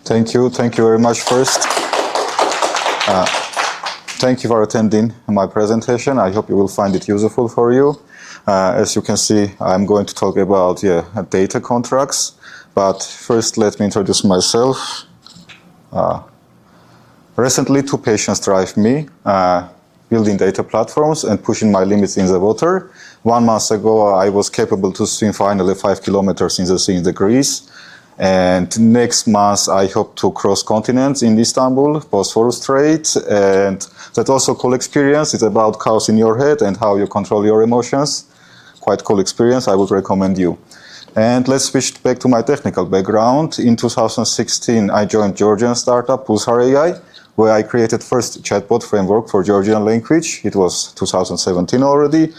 Thank you very much first. Thank you for attending my presentation. I hope you will find it useful for you. As you can see, I'm going to talk about data contracts. But first, let me introduce myself. Recently, two passions drive me, building data platforms and pushing my limits in the water. 1 month ago, I was capable to swim finally 5 kilometers in the sea in Greece. And next month, I hope to cross continents in Istanbul, Bosphorus Strait. And that's also a cool experience. It's about chaos in your head and how you control your emotions. Quite cool experience. I would recommend you. And let's switch back to my technical background. In 2016, I joined Georgian startup Pulsar AI, where I created first chatbot framework for Georgian language. It was 2017 already.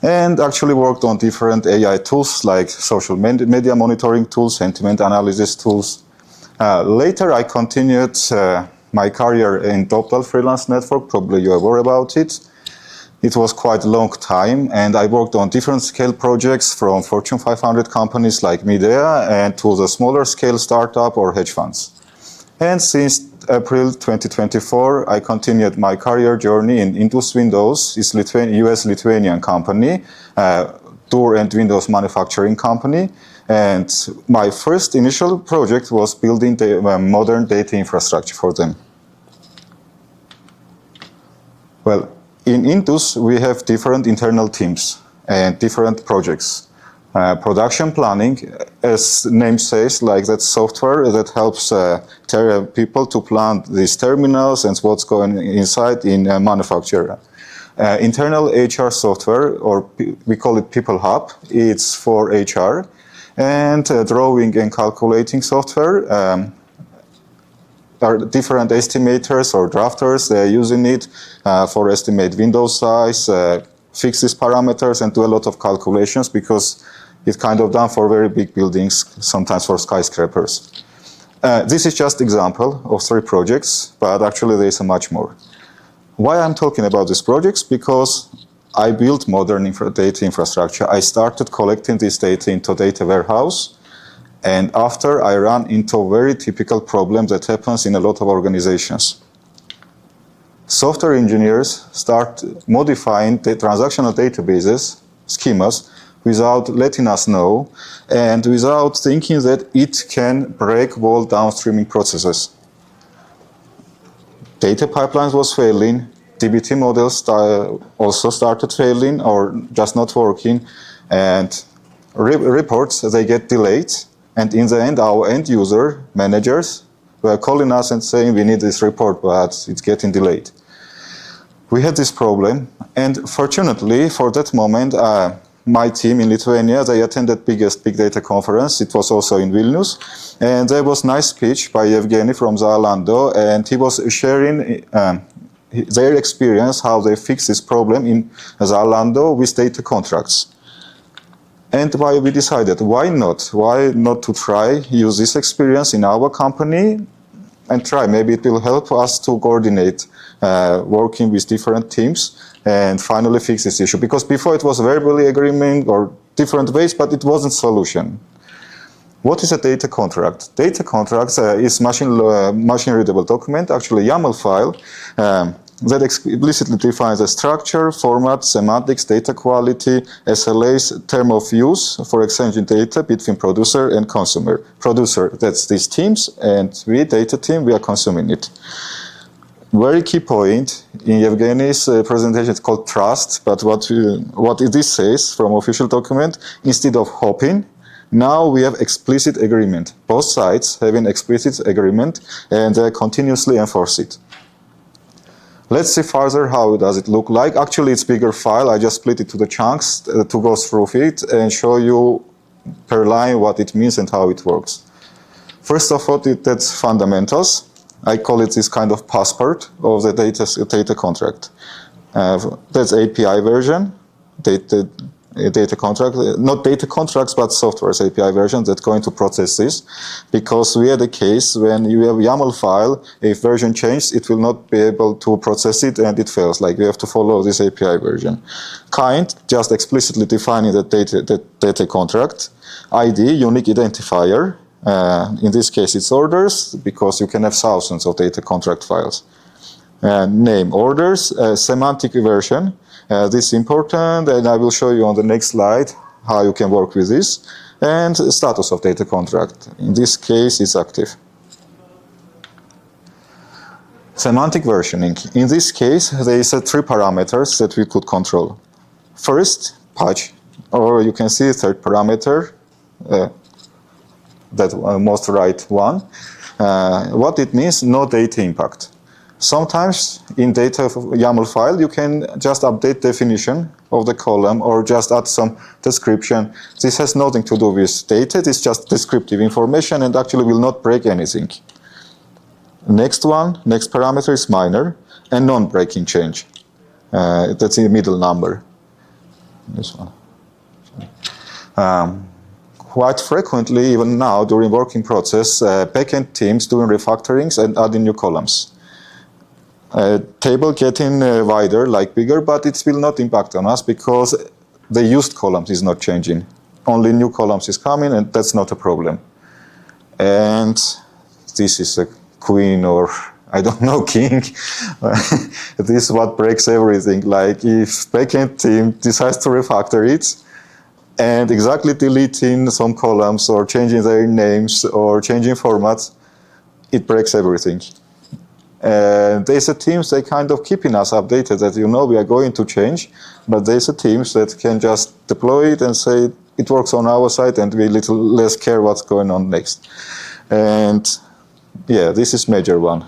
And actually worked on different AI tools like social media monitoring tools, sentiment analysis tools. Later, I continued my career in Toptal freelance network. Probably you are aware about it. It was quite a long time, and I worked on different scale projects from Fortune 500 companies like Midea and to the smaller scale startup or hedge funds. And since April 2024, I continued my career journey in Indus Windows, it's US-Lithuanian company, door and Windows manufacturing company. And my first initial project was building the modern data infrastructure for them. Well, in Indus, we have different internal teams and different projects. Production planning, as the name says, like that software that helps people to plan these terminals and what's going inside in manufacture. Internal HR software, or we call it People Hub, it's for HR. And drawing and calculating software are different estimators or drafters. They're using it for estimate window size, fix these parameters, and do a lot of calculations because it's kind of done for very big buildings, sometimes for skyscrapers. This is just example of 3 projects, but actually there is much more. Why I'm talking about these projects? Because I built modern data infrastructure. I started collecting this data into data warehouse, and after I ran into a very typical problem that happens in a lot of organizations. Software engineers start modifying the transactional databases, schemas, without letting us know, and without thinking that it can break all downstreaming processes. Data pipelines was failing, DBT models also started failing or just not working, and reports, they get delayed, and in the end, our end user managers were calling us and saying, we need this report, but it's getting delayed. We had this problem, and fortunately, for that moment, my team in Lithuania, they attended biggest big data conference. It was also in Vilnius. And there was nice speech by Evgeny from Zalando, and he was sharing their experience, how they fixed this problem in Zalando with data contracts. And why we decided, why not? Why not to try, use this experience in our company and try, maybe it will help us to coordinate working with different teams and finally fix this issue. Because before it was verbally agreement or different ways, but it wasn't solution. What is a data contract? Data contracts is machine readable document, actually YAML file, that explicitly defines the structure, format, semantics, data quality, SLAs, term of use for exchanging data between producer and consumer. Producer, that's these teams, and we, data team, we are consuming it. Very key point in Evgeny's presentation is called trust, but what this says from official document, instead of hoping, now we have explicit agreement. Both sides have an explicit agreement and they continuously enforce it. Let's see further how does it look like. Actually, it's bigger file. I just split it to the chunks to go through it and show you per line what it means and how it works. First of all, that's fundamentals. I call it this kind of passport of the data contract. That's API version, data contract, not data contracts, but software's API version that's going to process this. Because we had a case when you have YAML file, if version changed, it will not be able to process it and it fails. Like you have to follow this API version. Kind, just explicitly defining the data contract. ID, unique identifier. In this case, it's orders, because you can have thousands of data contract files. Name orders, semantic version. This is important, and I will show you on the next slide how you can work with this. And status of data contract. In this case, it's active. Semantic versioning. In this case, there is 3 parameters that we could control. First, patch, or you can see third parameter, that most right one. What it means, no data impact. Sometimes in data YAML file, you can just update definition of the column or just add some description. This has nothing to do with data, it's just descriptive information and actually will not break anything. Next parameter is minor and non-breaking change. That's the middle number. This one. Quite frequently, even now, during working process, backend teams doing refactorings and adding new columns. Table getting wider, like bigger, but it will not impact on us because the used columns is not changing. Only new columns is coming, and that's not a problem. And this is a queen, or I don't know, king. This is what breaks everything. Like if backend team decides to refactor it, and exactly deleting some columns or changing their names or changing formats, it breaks everything. There's a teams they kind of keeping us updated that we are going to change, but there's a teams that can just deploy it and say it works on our side and we little less care what's going on next. And yeah, this is major one.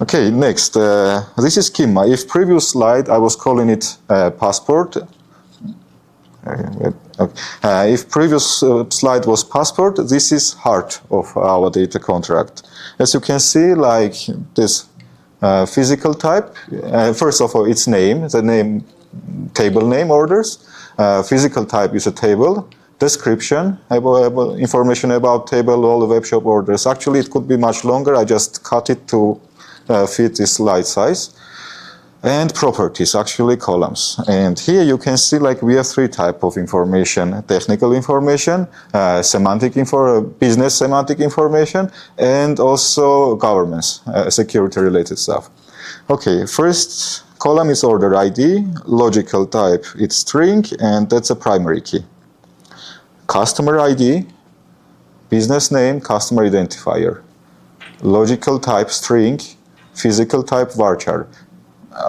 Okay, next, this is schema. If previous slide I was calling it passport. If previous slide was passport, this is heart of our data contract. As you can see, like this physical type, first of all, its name, the name, table name orders. Physical type is a table. Description, information about table, all the web shop orders. Actually, it could be much longer. I just cut it to fit this slide size. And properties, actually columns. And here you can see like we have 3 types of information: technical information, semantic business semantic information, and also governance, security related stuff. Okay, first column is order ID, logical type, it's string, and that's a primary key. Customer ID, business name, customer identifier. Logical type string, physical type varchar.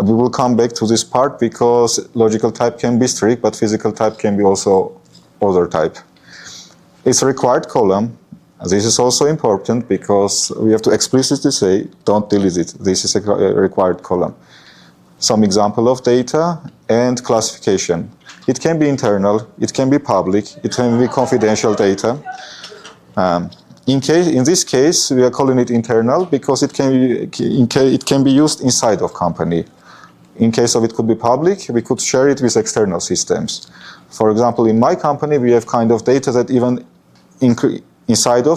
We will come back to this part because logical type can be strict, but physical type can be also other type. It's a required column. This is also important because we have to explicitly say, don't delete it. This is a required column. Some example of data and classification. It can be internal, it can be public, it can be confidential data. In this case, we are calling it internal because it can be used inside of company. In case of it could be public, we could share it with external systems. For example, in my company, we have kind of data that even inside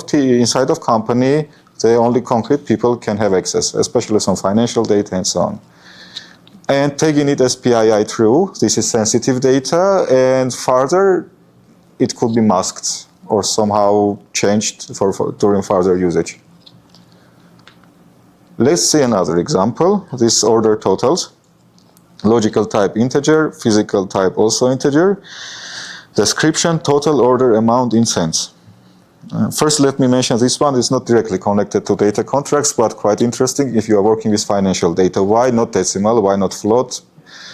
of company, the only concrete people can have access, especially some financial data and so on. And taking it as PII true, this is sensitive data, and further, it could be masked or somehow changed during further usage. Let's see another example. This order totals. Logical type integer, physical type also integer. Description, total order amount in cents. First, let me mention this one is not directly connected to data contracts, but quite interesting if you are working with financial data. Why not decimal? Why not float?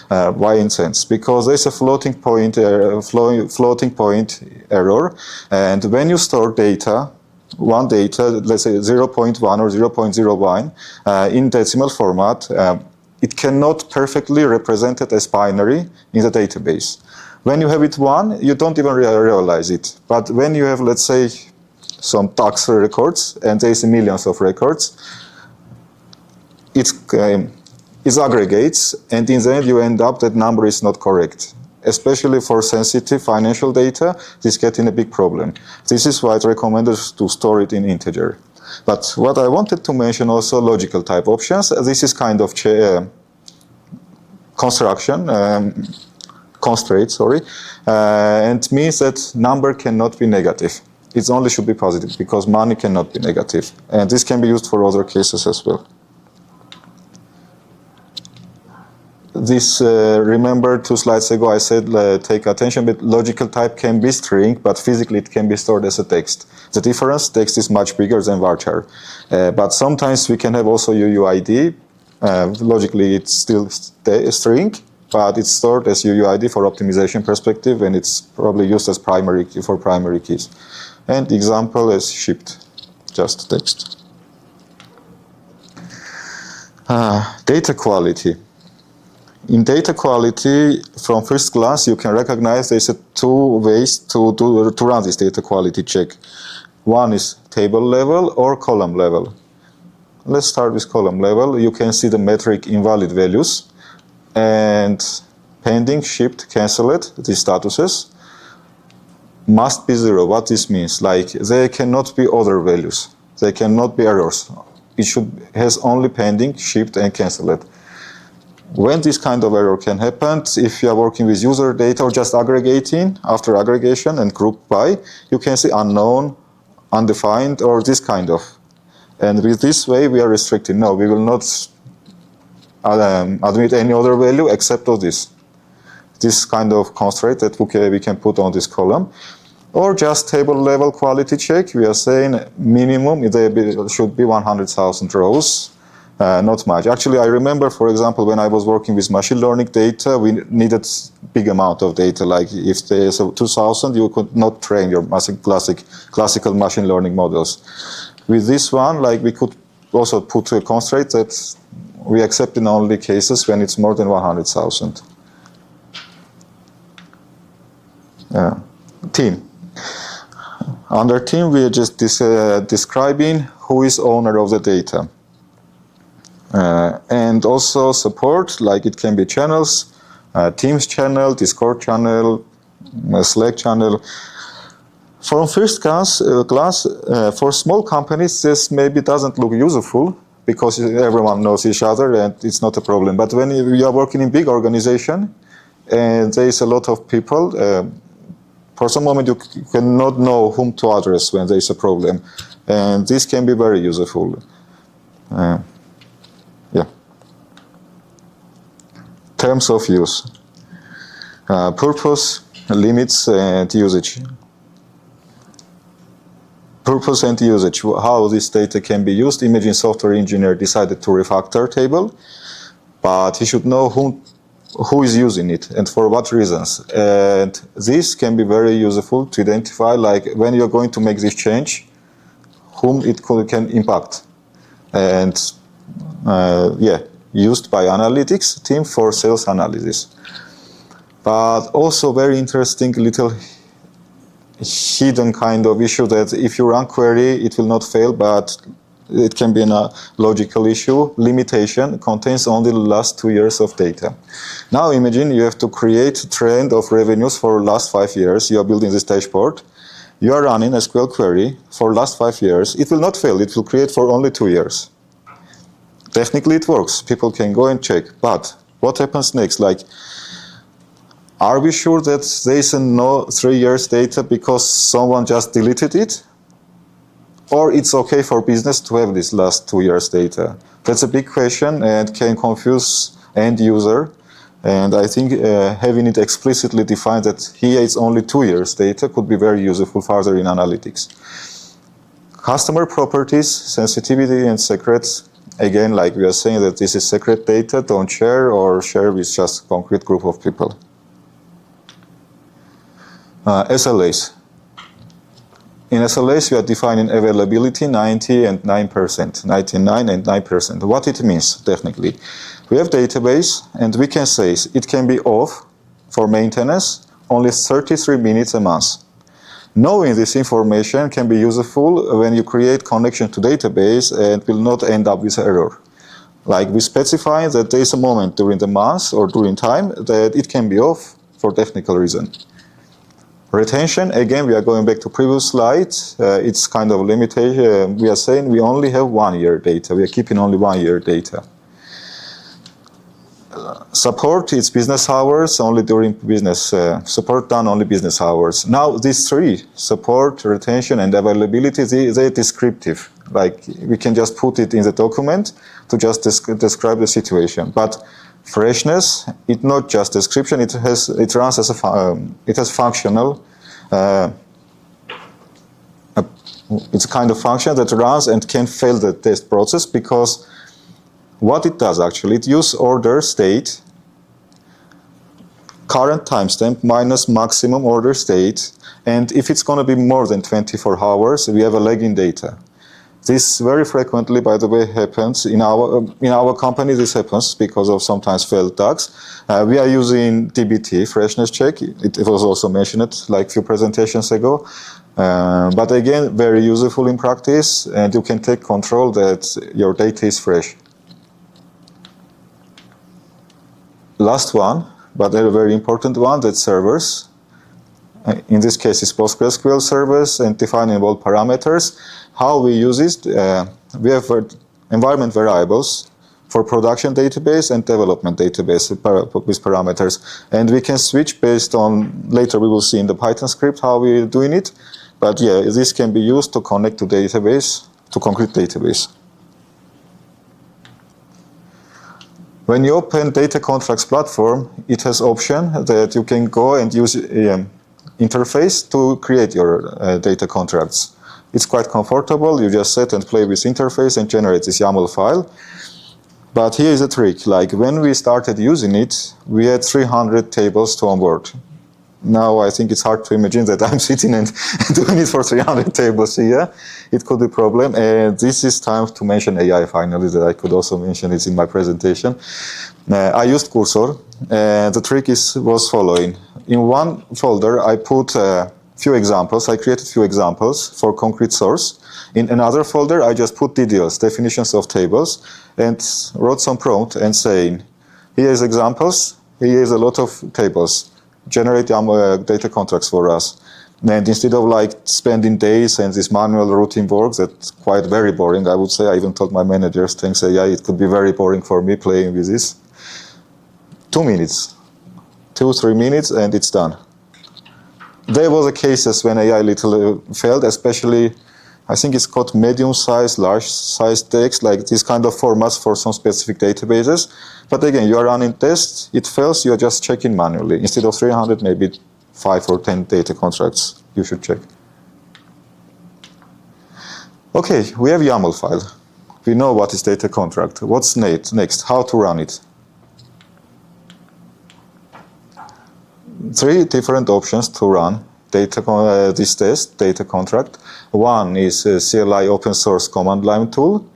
Why in cents? Because there's a floating point error, and when you store data, let's say 0.1 or 0.01 in decimal format, it cannot perfectly represent it as binary in the database. When you have it 1, you don't even realize it. But when you have, let's say, some tax records, and there's millions of records, it aggregates, and in the end you end up that number is not correct. Especially for sensitive financial data, this getting a big problem. This is why it's recommended to store it in integer. But what I wanted to mention also, logical type options. This is kind of constraint, and means that number cannot be negative. it only should be positive because money cannot be negative. And this can be used for other cases as well. This, remember 2 slides ago I said take attention, but logical type can be string, but physically it can be stored as a text. The difference, text is much bigger than varchar. But sometimes we can have also UUID. Logically it's still a string, but it's stored as UUID for optimization perspective, and it's probably used as primary key for primary keys. And example is shipped, just text. Data quality. In data quality, from first class, you can recognize there's 2 ways to run this data quality check. One is table level or column level. Let's start with column level. You can see the metric invalid values and pending, shipped, cancelled, these statuses must be 0. What this means? Like they cannot be other values. They cannot be errors. It has only pending, shipped, and cancelled. When this kind of error can happen, if you are working with user data or just aggregating, after aggregation and group by, you can see unknown, undefined, or this kind of. And with this way, we are restricted. No, we will not admit any other value except of this. This kind of constraint that we can put on this column. Or just table level quality check. We are saying minimum, it should be 100,000 rows. Not much. Actually, I remember, for example, when I was working with machine learning data, we needed big amount of data. Like if there's 2,000, you could not train your classical machine learning models. With this one, like we could also put a constraint that we accept in only cases when it's more than 100,000. Team. Under team, we are just describing who is owner of the data. And also support, like it can be channels, Teams channel, Discord channel, Slack channel. From first class, for small companies, this maybe doesn't look useful because everyone knows each other and it's not a problem. But when you are working in big organization and there is a lot of people, for some moment you cannot know whom to address when there is a problem. And this can be very useful. Terms of use, purpose, limits, and usage. Purpose and usage, how this data can be used. Imagine software engineer decided to refactor table, but he should know who is using it and for what reasons. And this can be very useful to identify, like when you're going to make this change, whom it can impact. And used by analytics team for sales analysis. But also very interesting little hidden kind of issue that if you run query, it will not fail, but it can be a logical issue. Limitation contains only the last 2 years of data. Now imagine you have to create a trend of revenues for last 5 years. You are building this dashboard. You are running a SQL query for last 5 years. It will not fail. It will create for only 2 years. Technically it works, people can go and check, but what happens next? Like, are we sure that there is no 3 years data because someone just deleted it? Or it's okay for business to have this last 2 years data? That's a big question and can confuse end user. And I think having it explicitly defined that here it's only 2 years data could be very useful further in analytics. Customer properties, sensitivity and secrets. Again, like we are saying that this is secret data, don't share or share with just a concrete group of people. SLAs. In SLAs, we are defining availability 90 and 9%, 99 and 9%. What it means technically? We have database and we can say it can be off for maintenance only 33 minutes a month. Knowing this information can be useful when you create connection to database and will not end up with error. Like we specify that there is a moment during the month or during time that it can be off for technical reason. Retention, again, we are going back to previous slide. It's kind of a limitation. We are saying we only have 1 year data. We are keeping only 1 year data. Support is business hours, only during business, support done only business hours. Now these three, support, retention, and availability, they're descriptive. Like we can just put it in the document to just describe the situation. But freshness, it's not just description, it runs as it has functional, it's a kind of function that runs and can fail the test process, because what it does actually, it uses order state, current timestamp minus maximum order state, and if it's going to be more than 24 hours, we have a lag in data. This very frequently, by the way, happens in our company. This happens because of sometimes failed tags. We are using DBT, freshness check. It was also mentioned like a few presentations ago. But again, very useful in practice, and you can take control that your data is fresh. Last one, but a very important one, that's servers. In this case, it's PostgreSQL servers and definable parameters. How we use it, we have environment variables for production database and development database with parameters. And we can switch based on, later we will see in the Python script how we're doing it. But yeah, this can be used to connect to database, to concrete database. When you open Data Contracts platform, it has option that you can go and use interface to create your data contracts. It's quite comfortable. You just set and play with interface and generate this YAML file. But here is a trick. Like when we started using it, we had 300 tables to onboard. Now I think it's hard to imagine that I'm sitting and doing it for 300 tables here. It could be a problem. And this is time to mention AI finally, that I could also mention it in my presentation. I used Cursor. The trick was following. In one folder, I put a few examples. I created a few examples for concrete source. In another folder, I just put DDLs, definitions of tables, and wrote some prompt and saying, here is examples, here is a lot of tables. Generate data contracts for us. And instead of like spending days and this manual routine work, that's quite very boring, I would say. I even told my managers, thanks AI, it could be very boring for me playing with this. 2 minutes, 2-3 minutes, and it's done. There was a cases when AI little failed, especially, I think it's called medium-sized, large-sized text, like this kind of formats for some specific databases. But again, you are running tests, it fails, you are just checking manually. Instead of 300, maybe 5 or 10 data contracts you should check. Okay, we have YAML file. We know what is data contract. What's next? How to run it? 3 different options to run this test, data contract. One is CLI open source command line tool.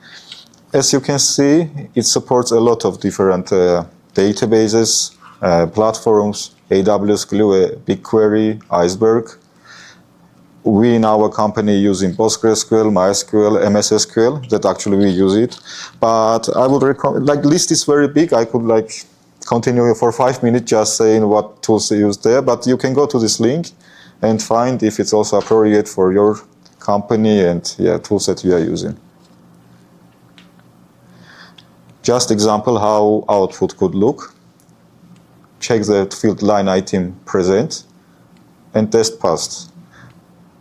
As you can see, it supports a lot of different databases, platforms, AWS Glue, BigQuery, Iceberg. We in our company using PostgreSQL, MySQL, MS SQL, that actually we use it. But I would recommend, like list is very big, I could like continue for 5 minutes just saying what tools they use there, but you can go to this link and find if it's also appropriate for your company and tools that you are using. Just example how output could look. Check the field line item present and test passed.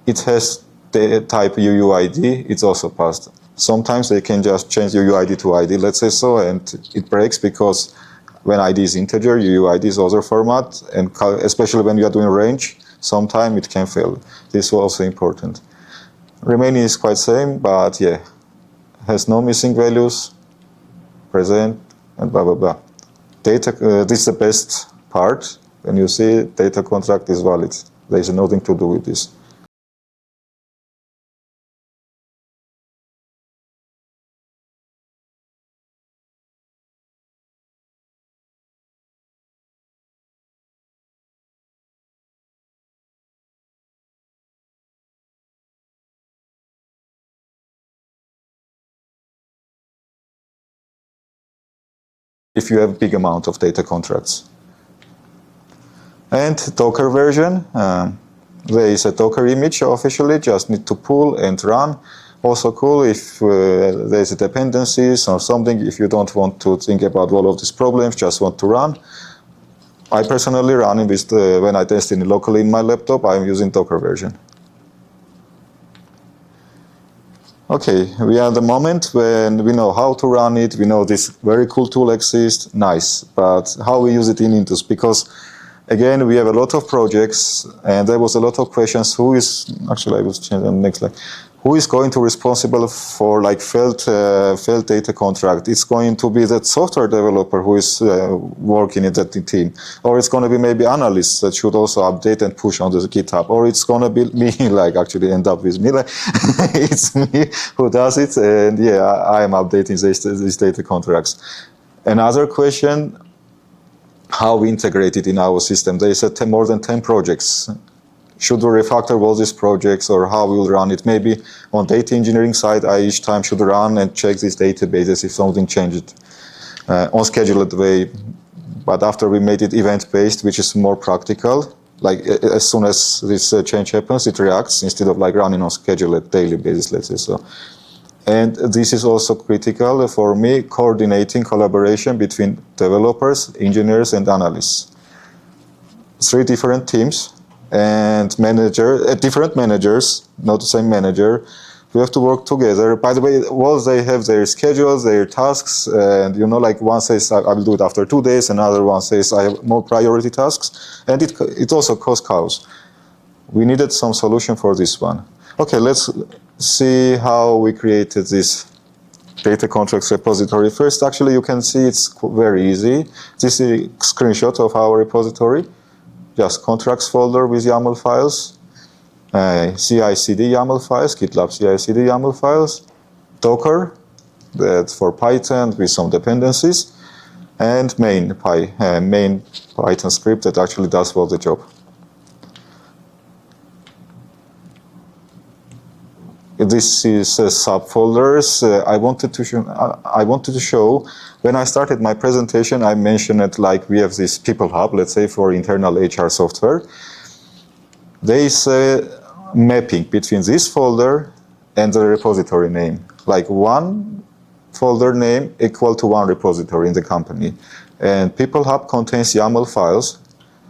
It has the type UUID, it's also passed. Sometimes they can just change UUID to ID, let's say so, and it breaks because when ID is integer, UUID is other format, and especially when you are doing range, sometimes it can fail. This is also important. Remaining is quite same, but yeah, has no missing values, present, and blah, blah, blah. Data, this is the best part. When you see data contract is valid. There is nothing to do with this. If you have big amount of data contracts. And Docker version, there is a Docker image officially, just need to pull and run. Also cool if there's dependencies or something, if you don't want to think about all of these problems, just want to run. I personally run it with when I test it locally in my laptop, I'm using Docker version. Okay, we are at the moment when we know how to run it, we know this very cool tool exists, nice, but how we use it in Intus, because again, we have a lot of projects, and there was a lot of questions. Who is actually? I will change the next slide. Who is going to responsible for like failed data contract? It's going to be that software developer who is working in that team, or it's going to be maybe analysts that should also update and push on the GitHub, or it's going to be me, like actually end up with me. Like, it's me who does it, and yeah, I am updating these data contracts. Another question. How we integrate it in our system. They said more than 10 projects. Should we refactor all these projects, or how we will run it? Maybe on data engineering side, I each time should run and check these databases if something changed on scheduled way. But after we made it event-based, which is more practical, like as soon as this change happens, it reacts instead of like running on scheduled daily basis, let's say so. And this is also critical for me, coordinating collaboration between developers, engineers, and analysts. 3 different teams and different managers, not the same manager. We have to work together. By the way, all they have their schedules, their tasks, and you know, like one says I will do it after 2 days, another one says I have more priority tasks, and it also causes chaos. We needed some solution for this one. Okay, let's see how we created this data contracts repository. First, actually, you can see it's very easy. This is a screenshot of our repository. Just contracts folder with YAML files, CI/CD YAML files, GitLab CI/CD YAML files, Docker, that's for Python with some dependencies, and main Python script that actually does all the job. This is subfolders. I wanted to show, when I started my presentation, I mentioned it like we have this people hub, let's say for internal HR software. There is a mapping between this folder and the repository name, like one folder name equal to one repository in the company. And people hub contains YAML files,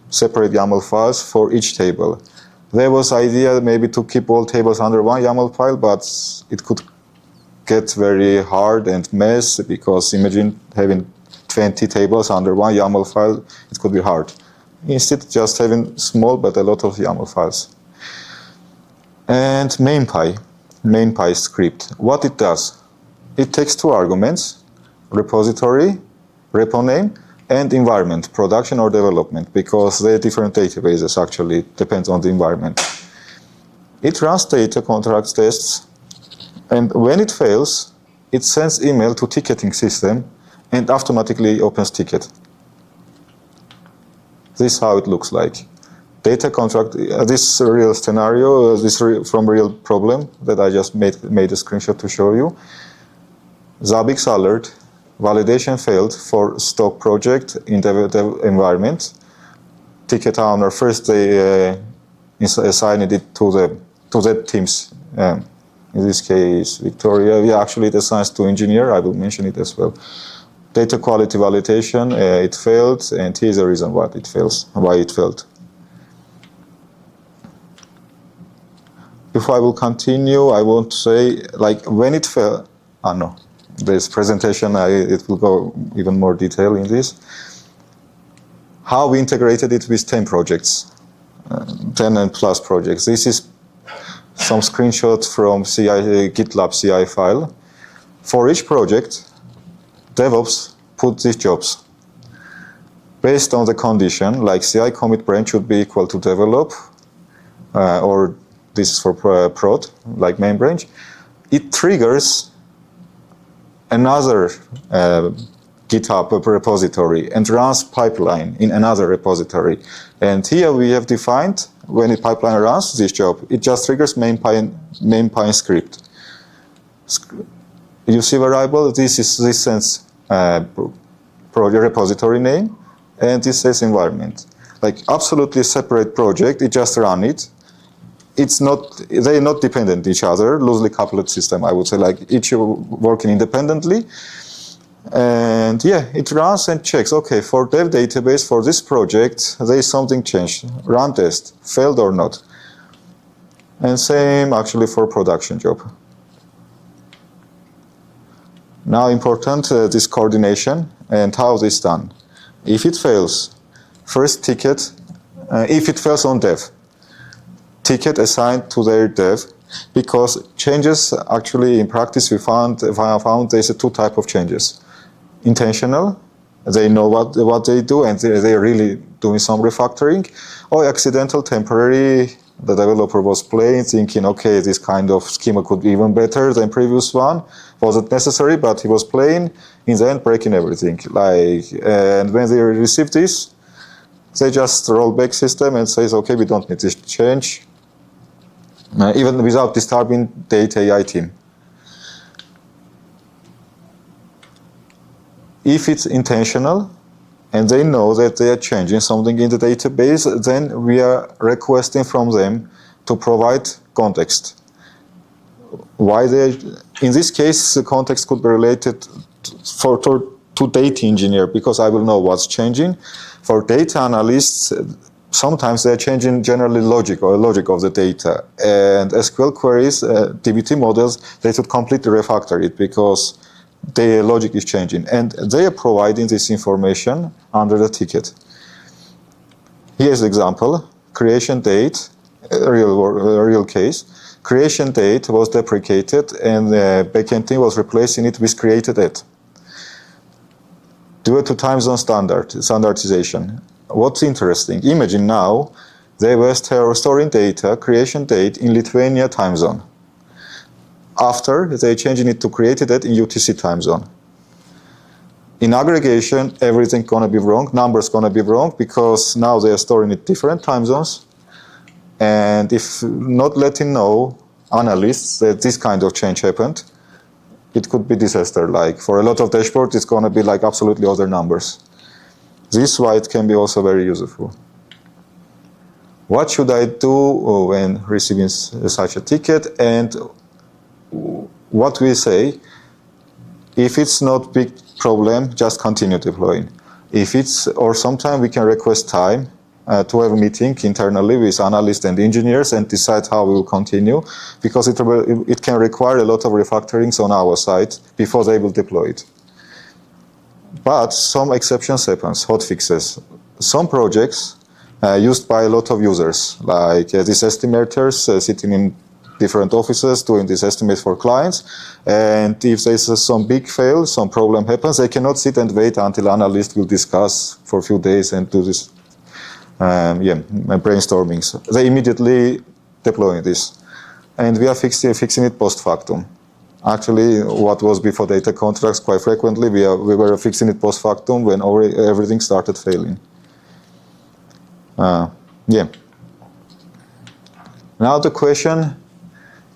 separate YAML files for each table. There was idea maybe to keep all tables under one YAML file, but it could get very hard and mess, because imagine having 20 tables under one YAML file, it could be hard. Instead, just having small but a lot of YAML files. And MainPy script, what it does, it takes 2 arguments, repository, repo name, and environment, production or development, because they're different databases actually, depends on the environment. It runs data contracts tests, and when it fails, it sends email to ticketing system and automatically opens ticket. This is how it looks like. Data contract, this real scenario, from real problem that I just made a screenshot to show you. Zabbix alert, validation failed for stock project in the environment. Ticket owner, first they assigned it to the teams. In this case, Victoria. Yeah, actually it assigns to engineer. I will mention it as well. Data quality validation, it failed, and here's the reason why it failed. Before I will continue, I want to say, like, when it failed, no. This presentation, it will go even more detail in this. How we integrated it with 10 projects, 10 and plus projects. This is some screenshots from GitLab CI file. For each project, DevOps put these jobs. Based on the condition, like CI commit branch should be equal to develop, or this is for prod, like main branch. It triggers another GitHub repository and runs pipeline in another repository. And here we have defined, when a pipeline runs this job, it just triggers main script. You see variable, this sends repository name, and this says environment. Like absolutely separate project, it just run it. it's not, they're not dependent each other, loosely coupled system, I would say, like each working independently. And yeah, it runs and checks, okay, for dev database, for this project, there is something changed. Run test, failed or not. And same actually for production job. Now important, this coordination and how this done. If it fails, first ticket, if it fails on dev, ticket assigned to their dev, because changes actually in practice we found there's two types of changes. Intentional, they know what they do and they're really doing some refactoring, or accidental, temporary, the developer was playing, thinking, okay, this kind of schema could be even better than previous one, wasn't necessary, but he was playing, in the end breaking everything. And when they receive this, they just roll back system and says, okay, we don't need this change, even without disturbing the AI team. If it's intentional, and they know that they are changing something in the database, then we are requesting from them to provide context. Why they, in this case, the context could be related to data engineer, because I will know what's changing. For data analysts, sometimes they're changing generally logic of the data. And SQL queries, DBT models, they should completely refactor it because the logic is changing, and they are providing this information under the ticket. Here's the example: creation date, a real case. Creation date was deprecated, and the backend team was replacing it with created at. Due to time zone standardization. What's interesting? Imagine now they were storing data, creation date in Lithuania time zone. After, they're changing it to created at in UTC time zone. In aggregation, everything's going to be wrong, numbers going to be wrong, because now they are storing it different time zones. And if not letting know analysts that this kind of change happened, it could be disaster. Like for a lot of dashboards, it's going to be like absolutely other numbers. This is why it can be also very useful. What should I do when receiving such a ticket? And what we say, if it's not big problem, just continue deploying. If it's, or sometime we can request time to have a meeting internally with analysts and engineers and decide how we will continue, because it can require a lot of refactorings on our side before they will deploy it. But some exceptions happen, hot fixes. Some projects used by a lot of users, like these estimators sitting in different offices doing this estimate for clients, and if there's some big fail, some problem happens, they cannot sit and wait until analysts will discuss for a few days and do this brainstorming. So they immediately deploy this, and we are fixing it post factum. Actually, what was before data contracts, quite frequently we were fixing it post factum when everything started failing. Now the question: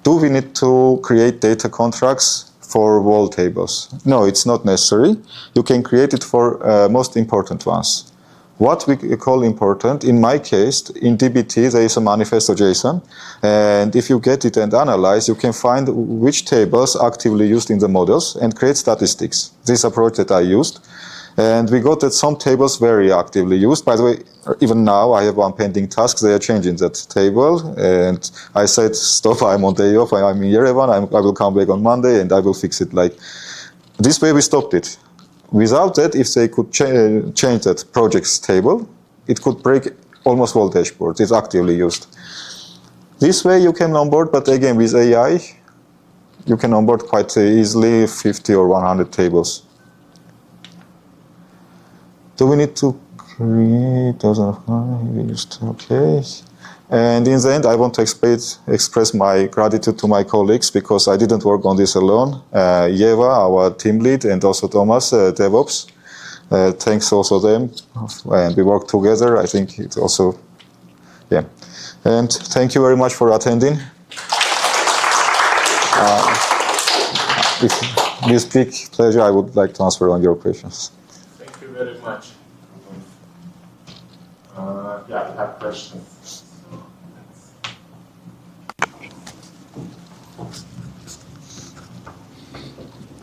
do we need to create data contracts for wall tables? No, it's not necessary. You can create it for most important ones. What we call important, in my case, in DBT, there is a manifesto JSON, and if you get it and analyze, you can find which tables are actively used in the models and create statistics. This approach that I used. And we got that some tables very actively used. By the way, even now I have one pending task. They are changing that table. And I said, stop, I'm on day off. I'm in Yerevan. I will come back on Monday and I will fix it. Like this way we stopped it. Without that, if they could change that project's table, it could break almost all dashboards. It's actively used. This way you can onboard, but again with AI, you can onboard quite easily 50 or 100 tables. Do we need to create those? Okay. And in the end, I want to express my gratitude to my colleagues, because I didn't work on this alone. Yeva, our team lead, and also Thomas, DevOps. Thanks also them. And we work together. I think it's also, yeah. And thank you very much for attending. With big pleasure, I would like to answer on your questions. Thank you very much. Yeah, I have questions.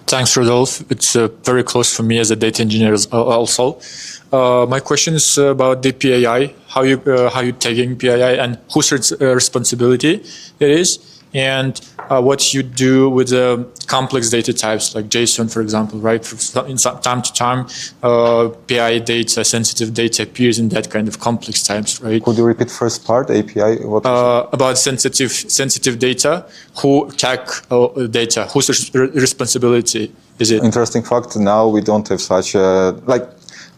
Thanks, Rodolphe. It's very close for me as a data engineer also. My question is about the PII, how you tagging PII and whose responsibility it is, and what you do with the complex data types like JSON, for example, right? In time to time, PII data, sensitive data appears in that kind of complex types, right? Could you repeat first part, API? What about sensitive data, who tag data, whose responsibility is it? Interesting fact, now we don't have such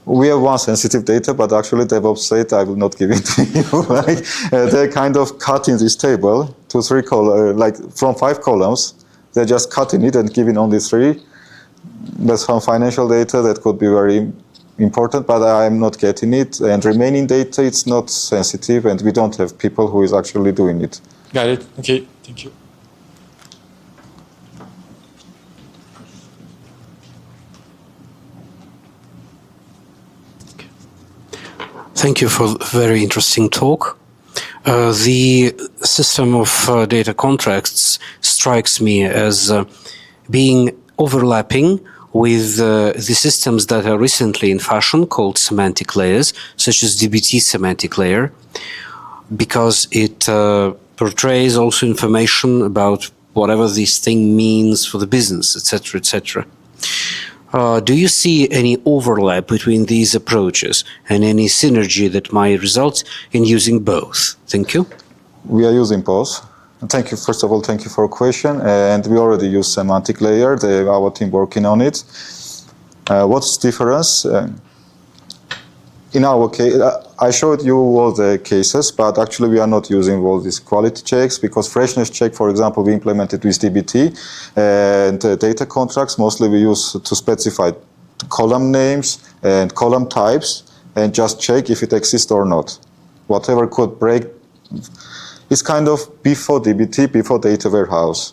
we have one sensitive data, but actually DevOps said, I will not give it to you. Like, they're kind of cutting this table to 3 columns, like from 5 columns. They're just cutting it and giving only 3. That's some financial data that could be very important, but I'm not getting it. And remaining data, it's not sensitive, and we don't have people who is actually doing it. Got it. Okay, thank you. Thank you for a very interesting talk. The system of data contracts strikes me as being overlapping with the systems that are recently in fashion called semantic layers, such as dbt semantic layer, because it portrays also information about whatever this thing means for the business, etc., etc. Do you see any overlap between these approaches and any synergy that might result in using both? Thank you. We are using both. Thank you. First of all, thank you for a question. And we already use semantic layer. Our team working on it. What's the difference? In our case, I showed you all the cases, but actually we are not using all these quality checks because freshness check, for example, we implemented with dbt, and data contracts mostly we use to specify column names and column types and just check if it exists or not. Whatever could break is kind of before dbt, before data warehouse.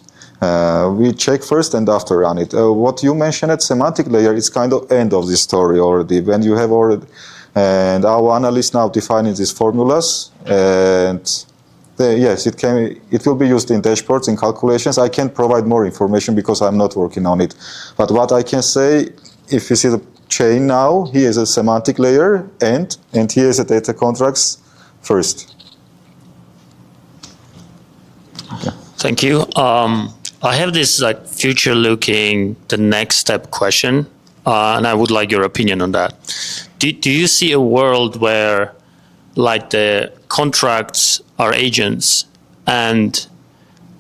We check first and after run it. What you mentioned at semantic layer is kind of end of the story already. When you have already, and our analysts now defining these formulas, and yes, it will be used in dashboards, in calculations. I can't provide more information because I'm not working on it. But what I can say, if you see the chain now, here is a semantic layer and here is a data contracts first. Okay. Thank you. I have this like future-looking, the next step question, and I would like your opinion on that. Do you see a world where like the contracts are agents and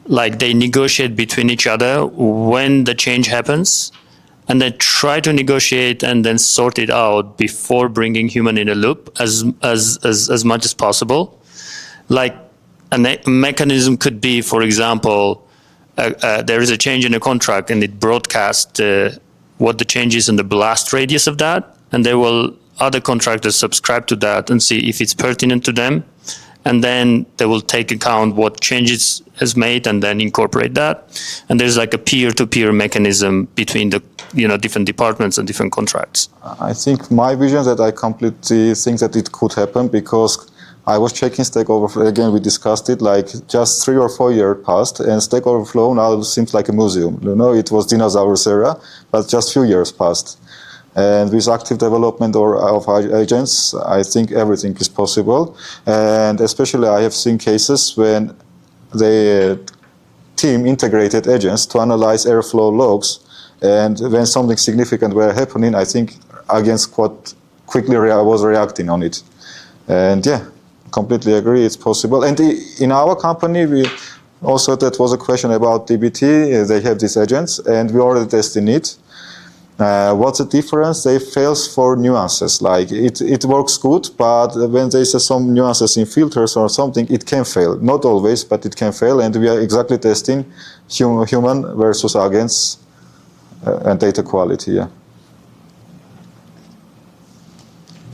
like they negotiate between each other when the change happens and they try to negotiate and then sort it out before bringing human in a loop as much as possible? Like a mechanism could be, for example, there is a change in a contract and it broadcasts what the change is in the blast radius of that, and other contractors subscribe to that and see if it's pertinent to them, and then they will take account what changes is made and then incorporate that. And there's like a peer-to-peer mechanism between the different departments and different contracts. I think my vision that I completely think that it could happen because I was checking Stack Overflow, again we discussed it, like just 3 or 4 years passed and Stack Overflow now seems like a museum. It was dinosaurs era, but just few years passed. And with active development of agents, I think everything is possible. And especially I have seen cases when the team integrated agents to analyze Airflow logs. And when something significant were happening, I think agents quite quickly was reacting on it. And yeah, completely agree, it's possible. And in our company, we also, that was a question about dbt. They have these agents, and we already testing it. What's the difference? They fail for nuances. Like it works good, but when there's some nuances in filters or something, it can fail. Not always, but it can fail. And we are exactly testing human versus agents and data quality. Yeah.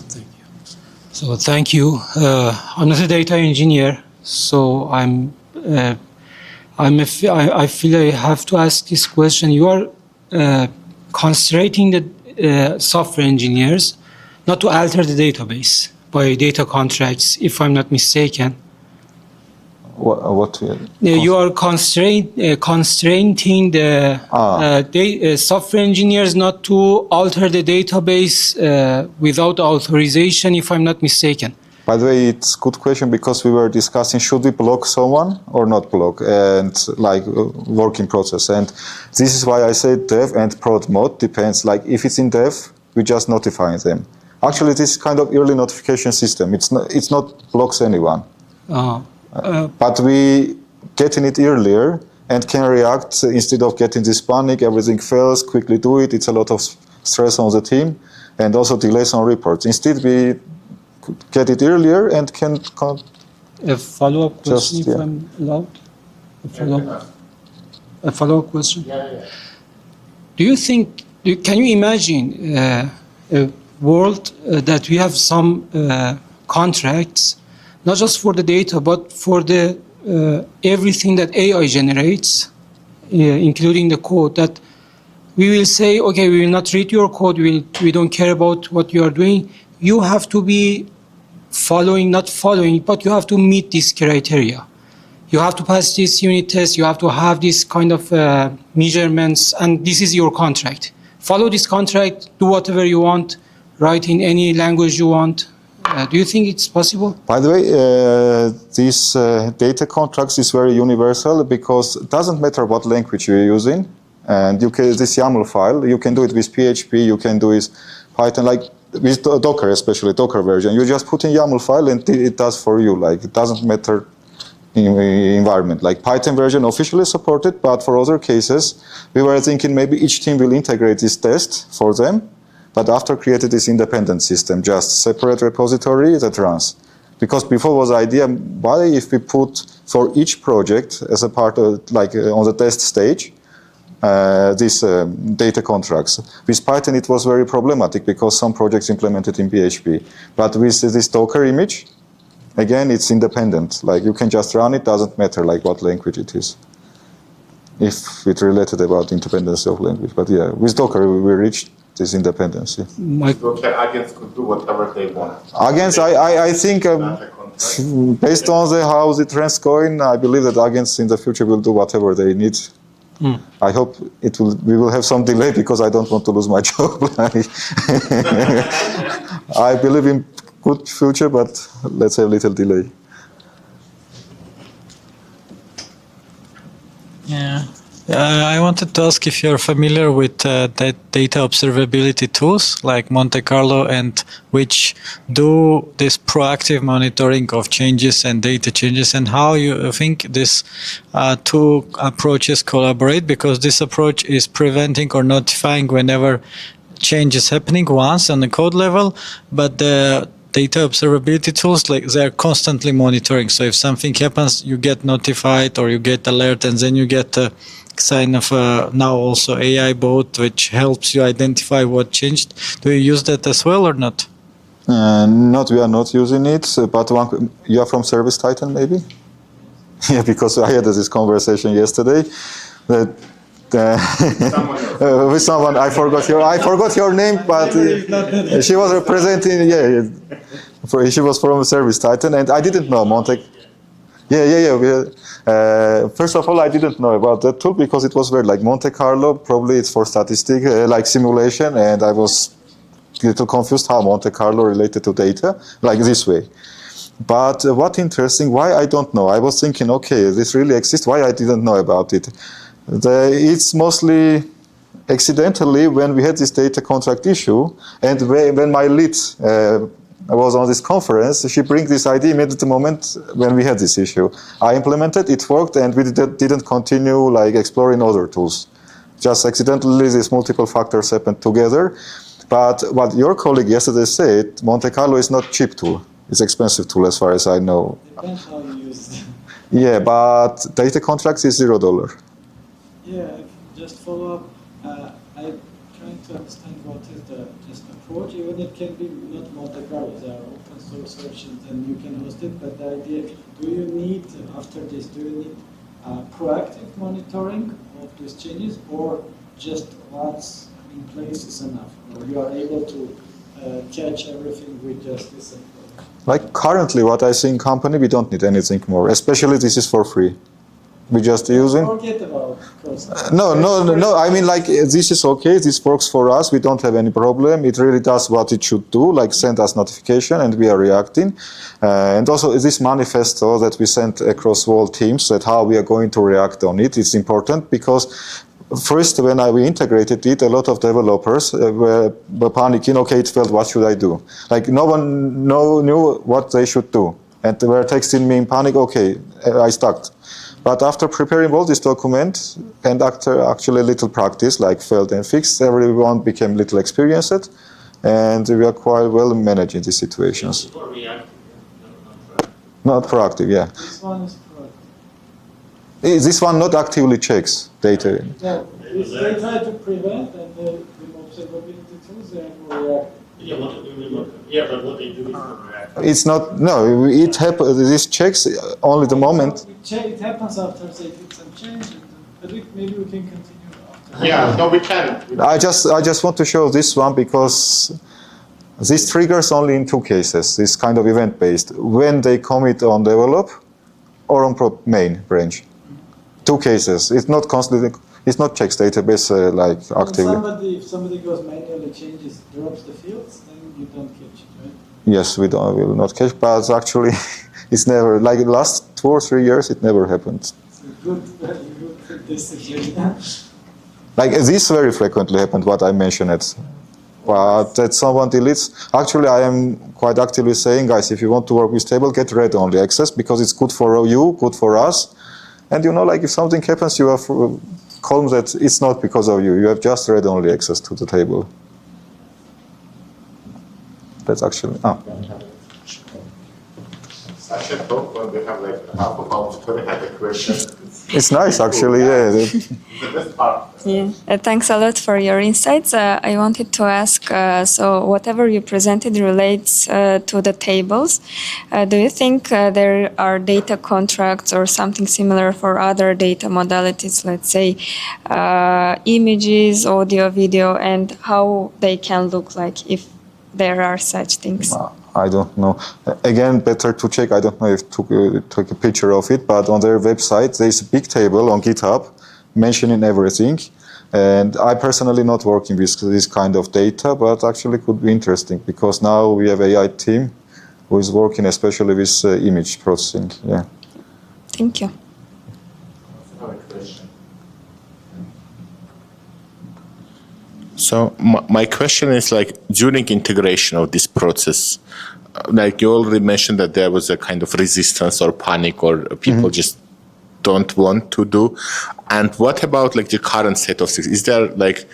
Thank you. So thank you. I'm not a data engineer, so I feel I have to ask this question. You are concentrating the software engineers not to alter the database by data contracts, if I'm not mistaken. What? You are constraining the software engineers not to alter the database without authorization, if I'm not mistaken. By the way, it's a good question because we were discussing should we block someone or not block, and like working process. And this is why I said dev and prod mode depends. Like if it's in dev, we just notify them. Actually, this is kind of early notification system. It's not blocks anyone. But we getting it earlier and can react instead of getting this panic, everything fails, quickly do it. It's a lot of stress on the team and also delays on reports. Instead, we get it earlier and can a follow-up question, if I'm allowed? A follow-up question? Yeah. Do you think, can you imagine a world that we have some contracts, not just for the data, but for the everything that AI generates, including the code, that we will say, okay, we will not read your code, we don't care about what you are doing. You have to be not following, but you have to meet this criteria. You have to pass this unit test, you have to have this kind of measurements, and this is your contract. Follow this contract, do whatever you want, write in any language you want. Do you think it's possible? By the way, these data contracts is very universal because it doesn't matter what language you're using. And you can, this YAML file, you can do it with PHP, you can do it with Python, like with Docker, especially Docker version. You just put in YAML file and it does for you. Like it doesn't matter in the environment. Like Python version officially supported, but for other cases, we were thinking maybe each team will integrate this test for them. But after created this independent system, just separate repository that runs. Because before was the idea, why if we put for each project as a part of, like on the test stage, these data contracts. With Python it was very problematic because some projects implemented in PHP. But with this Docker image, again it's independent. Like you can just run it, doesn't matter like what language it is. If it related about independence of language. But yeah, with Docker we reached this independency. Okay, agents could do whatever they want. Agents, I think based on how the trend's going, I believe that agents in the future will do whatever they need. I hope we will have some delay because I don't want to lose my job. I believe in good future, but let's have a little delay. Yeah. I wanted to ask if you're familiar with the data observability tools like Monte Carlo and which do this proactive monitoring of changes and data changes, and how you think these two approaches collaborate, because this approach is preventing or notifying whenever change is happening once on the code level, but the data observability tools, like they're constantly monitoring. So if something happens, you get notified or you get alert, and then you get a sign of now also AI bot which helps you identify what changed. Do you use that as well or not? Not, we are not using it, but you are from Service Titan maybe? Yeah, because I had this conversation yesterday that with someone, I forgot your name, but she was representing, she was from Service Titan, and I didn't know Monte. First of all, I didn't know about that tool because it was very like Monte Carlo. Probably it's for statistic, like simulation, and I was a little confused how Monte Carlo related to data, like this way. But what interesting, why I don't know. I was thinking, okay, this really exists. Why I didn't know about it? It's mostly accidentally when we had this data contract issue, and when my lead I was on this conference, she bring this idea immediately the moment when we had this issue. I implemented, it worked, and we didn't continue like exploring other tools. Just accidentally, these multiple factors happened together. But what your colleague yesterday said, Monte Carlo is not cheap tool. It's expensive tool as far as I know. Depends how you use it. Yeah, but data contracts is $0. Yeah, just follow up. I'm trying to understand what is the just approach. Even it can be not Monte Carlo, they are open source versions and you can host it. But the idea, do you need proactive monitoring of these changes, or just what's in place is enough? Or you are able to catch everything with just this approach? Like currently what I see in company, we don't need anything more, especially this is for free. We just using. Forget about cost. No, I mean, like, this is okay. This works for us. We don't have any problem. It really does what it should do, like send us notification, and we are reacting. And also, this manifesto that we sent across all teams, that how we are going to react on it, is important because first, when we integrated it, a lot of developers were panicking. Okay, it failed. What should I do? Like no one knew what they should do, and they were texting me in panic. Okay, I stuck. But after preparing all this document and after actually a little practice, like failed and fixed, everyone became little experienced, and we are quite well managing these situations. Not proactive, yeah. This one is correct. This one not actively checks data. No, they try to prevent, and the observability tools, they are more reactive. But what they do is not reactive. It's not, no, it happens, this checks only the moment. It happens after they did some change, but maybe we can continue after. Yeah, no, we can. I just want to show this one because this triggers only in two cases, this kind of event-based, when they commit on develop or on main branch. Two cases. It's not constantly, it's not checks database like actively. If somebody goes manually changes, drops the fields, then you don't catch it, right? Yes, we will not catch, but actually it's never, like the last 2 or 3 years, it never happened. Good discipline. Like this very frequently happened, what I mentioned it. But that someone deletes. Actually, I am quite actively saying, guys, if you want to work with table, get read-only access because it's good for you, good for us. And you know, like if something happens, you have columns that it's not because of you. You have just read-only access to the table. That's actually, Such a talk when we have like half of our story had a question. It's nice actually, yeah. The best part. Yeah, thanks a lot for your insights. I wanted to ask, so whatever you presented relates to the tables. Do you think there are data contracts or something similar for other data modalities, let's say images, audio, video, and how they can look like if there are such things? I don't know. Again, better to check. I don't know if took a picture of it, but on their website, there's a big table on GitHub mentioning everything. And I personally not working with this kind of data, but actually could be interesting because now we have AI team who is working especially with image processing. Yeah. Thank you. Another question. So my question is like during integration of this process, like you already mentioned that there was a kind of resistance or panic or people just don't want to do. And what about like the current set of things? Is there like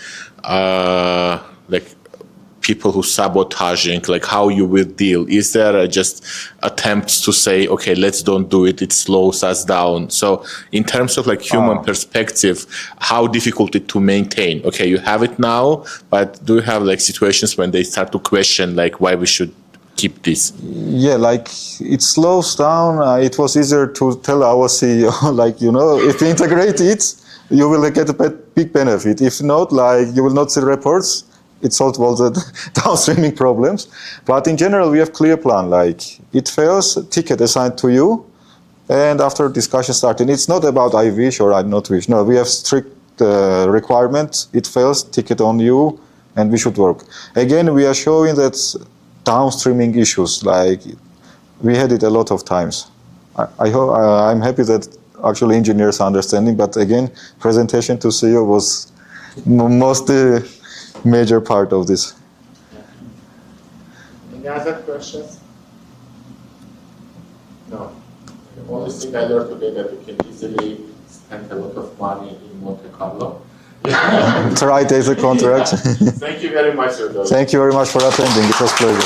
people who sabotaging, like how you will deal? Is there just attempts to say, okay, let's don't do it, it slows us down? So in terms of like human perspective, how difficult it to maintain? Okay, you have it now, but do you have like situations when they start to question like why we should keep this? Yeah, like it slows down. It was easier to tell our CEO, like, you know, if you integrate it, you will get a big benefit. If not, like you will not see reports. It solved all the downstreaming problems. But in general, we have clear plan, like it fails, ticket assigned to you, and after discussion starting, it's not about I wish or I'm not wish. No, we have strict requirements. It fails, ticket on you, and we should work. Again, we are showing that downstreaming issues, like we had it a lot of times. I'm happy that actually engineers are understanding, but again, presentation to CEO was most major part of this. Any other questions? No. The only thing I learned today that you can easily spend a lot of money in Monte Carlo. Try data contracts. Thank you very much, Rudolf. Thank you very much for attending. It was a pleasure.